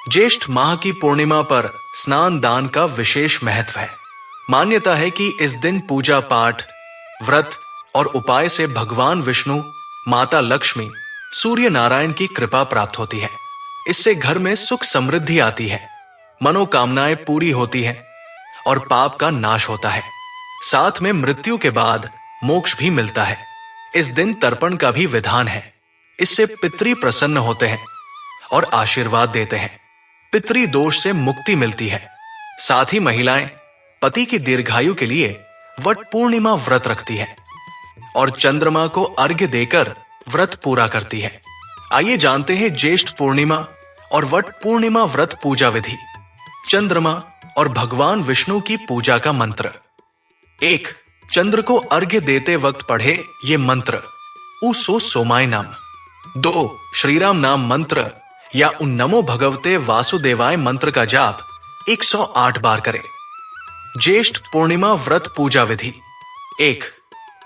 ज्येष्ठ माह की पूर्णिमा पर स्नान दान का विशेष महत्व है। मान्यता है कि इस दिन पूजा पाठ, व्रत और उपाय से भगवान विष्णु, माता लक्ष्मी, सूर्य नारायण की कृपा प्राप्त होती है। इससे घर में सुख समृद्धि आती है, मनोकामनाएं पूरी होती हैं और पाप का नाश होता है। साथ में मृत्यु के बाद मोक्ष भी मिलता है। इस दिन तर्पण का भी विधान है। इससे पितृ प्रसन्न होते हैं और आशीर्वाद देते हैं। पितृ दोष से मुक्ति मिलती है। साथ ही महिलाएं पति की दीर्घायु के लिए वट पूर्णिमा व्रत रखती है और चंद्रमा को अर्घ्य देकर व्रत पूरा करती है। आइए जानते हैं ज्येष्ठ पूर्णिमा और वट पूर्णिमा व्रत पूजा विधि। चंद्रमा और भगवान विष्णु की पूजा का मंत्र। 1. चंद्र को अर्घ्य देते वक्त पढ़े ये मंत्र ऊसो सोमाय नाम। 2. श्रीराम नाम मंत्र या उन नमो भगवते वासुदेवाय मंत्र का जाप 108 बार करें। ज्येष्ठ पूर्णिमा व्रत पूजा विधि। 1.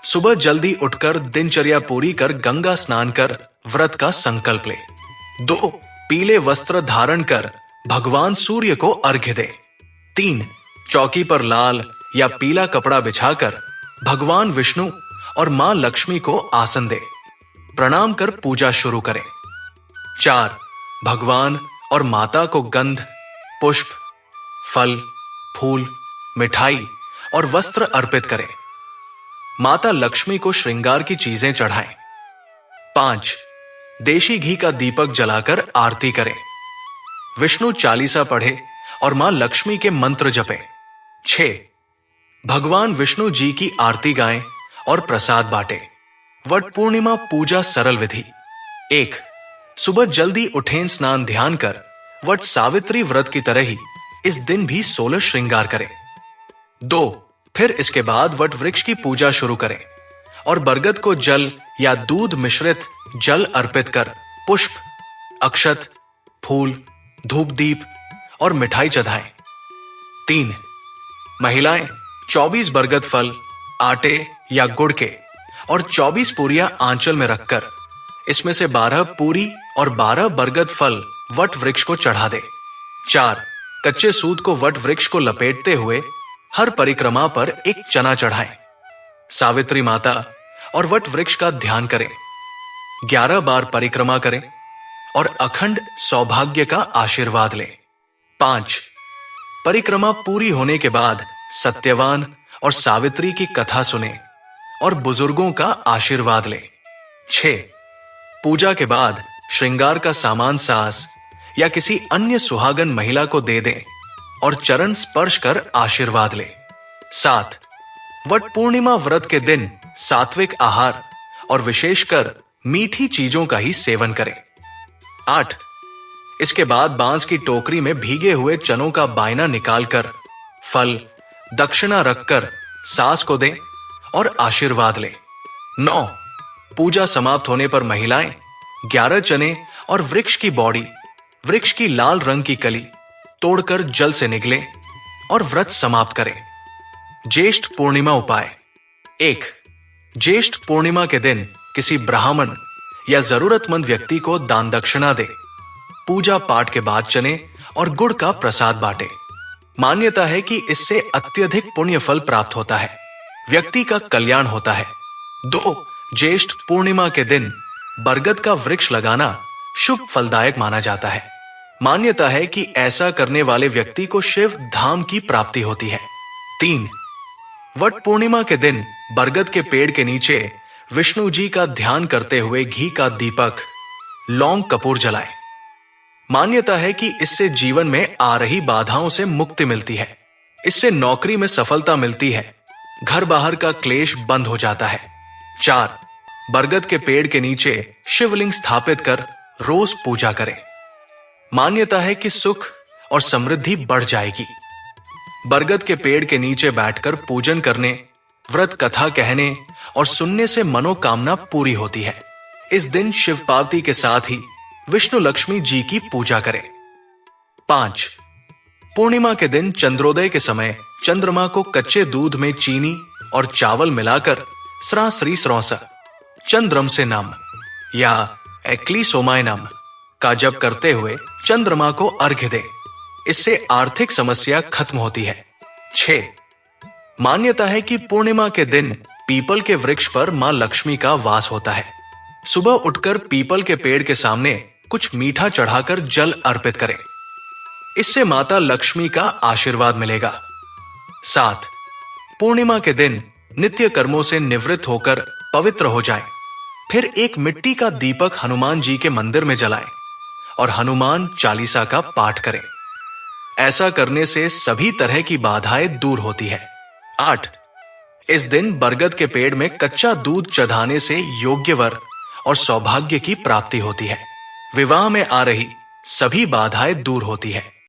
सुबह जल्दी उठकर दिनचर्या पूरी कर गंगा स्नान कर व्रत का संकल्प ले। 2. पीले वस्त्र धारण कर भगवान सूर्य को अर्घ्य दे। 3. चौकी पर लाल या पीला कपड़ा बिछाकर भगवान विष्णु और मां लक्ष्मी को आसन दे। प्रणाम कर पूजा शुरू करें। 4. भगवान और माता को गंध, पुष्प, फल, फूल, मिठाई और वस्त्र अर्पित करें। माता लक्ष्मी को श्रृंगार की चीजें चढ़ाएं। 5. देशी घी का दीपक जलाकर आरती करें। विष्णु चालीसा पढ़े और मां लक्ष्मी के मंत्र जपें। 6. भगवान विष्णु जी की आरती गाएं और प्रसाद बांटें। वट पूर्णिमा पूजा सरल विधि। 1. सुबह जल्दी उठें, स्नान ध्यान कर वट सावित्री व्रत की तरह ही इस दिन भी 16 श्रृंगार करें। 2. फिर इसके बाद वट वृक्ष की पूजा शुरू करें और बरगद को जल या दूध मिश्रित जल अर्पित कर पुष्प, अक्षत, फूल, धूप दीप और मिठाई चढ़ाएं। 3. महिलाएं 24 बरगद फल आटे या गुड़ के और 24 पूरियां आंचल में रखकर इसमें से 12 पूरी और 12 बरगद फल वट वृक्ष को चढ़ा दे। 4. कच्चे सूत को वट वृक्ष को लपेटते हुए हर परिक्रमा पर एक चना चढ़ाएं। सावित्री माता और वट वृक्ष का ध्यान करें। 11 बार परिक्रमा करें और अखंड सौभाग्य का आशीर्वाद लें। 5. परिक्रमा पूरी होने के बाद सत्यवान और सावित्री की कथा सुने और बुजुर्गों का आशीर्वाद लें। 6. पूजा के बाद श्रृंगार का सामान सास या किसी अन्य सुहागन महिला को दे दें और चरण स्पर्श कर आशीर्वाद ले। 7. वट पूर्णिमा व्रत के दिन सात्विक आहार और विशेषकर मीठी चीजों का ही सेवन करें। 8. इसके बाद बांस की टोकरी में भीगे हुए चनों का बायना निकालकर फल, दक्षिणा रखकर सास को दें और आशीर्वाद लें। 9. पूजा समाप्त होने पर महिलाएं 11 चने और वृक्ष की बॉडी, वृक्ष की लाल रंग की कली तोड़कर जल से निगले और व्रत समाप्त करें। ज्येष्ठ पूर्णिमा उपाय। 1. ज्येष्ठ पूर्णिमा के दिन किसी ब्राह्मण या जरूरतमंद व्यक्ति को दान दक्षिणा दे। पूजा पाठ के बाद चने और गुड़ का प्रसाद बांटे। मान्यता है कि इससे अत्यधिक पुण्य फल प्राप्त होता है, व्यक्ति का कल्याण होता है। 2. ज्येष्ठ पूर्णिमा के दिन बरगद का वृक्ष लगाना शुभ फलदायक माना जाता है। मान्यता है कि ऐसा करने वाले व्यक्ति को शिव धाम की प्राप्ति होती है। 3. वट पूर्णिमा के दिन बरगद के पेड़ के नीचे विष्णु जी का ध्यान करते हुए घी का दीपक, लौंग कपूर जलाएं। मान्यता है कि इससे जीवन में आ रही बाधाओं से मुक्ति मिलती है। इससे नौकरी में सफलता मिलती है, घर बाहर का क्लेश बंद हो जाता है। 4. बरगद के पेड़ के नीचे शिवलिंग स्थापित कर रोज पूजा करें। मान्यता है कि सुख और समृद्धि बढ़ जाएगी। बरगद के पेड़ के नीचे बैठकर पूजन करने, व्रत कथा कहने और सुनने से मनोकामना पूरी होती है। इस दिन शिव पार्वती के साथ ही विष्णु लक्ष्मी जी की पूजा करें। 5. पूर्णिमा के दिन चंद्रोदय के समय चंद्रमा को कच्चे दूध में चीनी और चावल मिलाकर स्रास्री स्रौसा चंद्रम से नाम या एक्ली सोमाय नाम का जप करते हुए चंद्रमा को अर्घ्य दें, इससे आर्थिक समस्या खत्म होती है। 6. मान्यता है कि पूर्णिमा के दिन पीपल के वृक्ष पर मां लक्ष्मी का वास होता है। सुबह उठकर पीपल के पेड़ के सामने कुछ मीठा चढ़ाकर जल अर्पित करें, इससे माता लक्ष्मी का आशीर्वाद मिलेगा। 7. पूर्णिमा के दिन नित्य कर्मों से निवृत्त होकर पवित्र हो जाएं, फिर एक मिट्टी का दीपक हनुमान जी के मंदिर में जलाएं और हनुमान चालीसा का पाठ करें। ऐसा करने से सभी तरह की बाधाएं दूर होती है। 8. इस दिन बरगद के पेड़ में कच्चा दूध चढ़ाने से योग्य वर और सौभाग्य की प्राप्ति होती है। विवाह में आ रही सभी बाधाएं दूर होती है।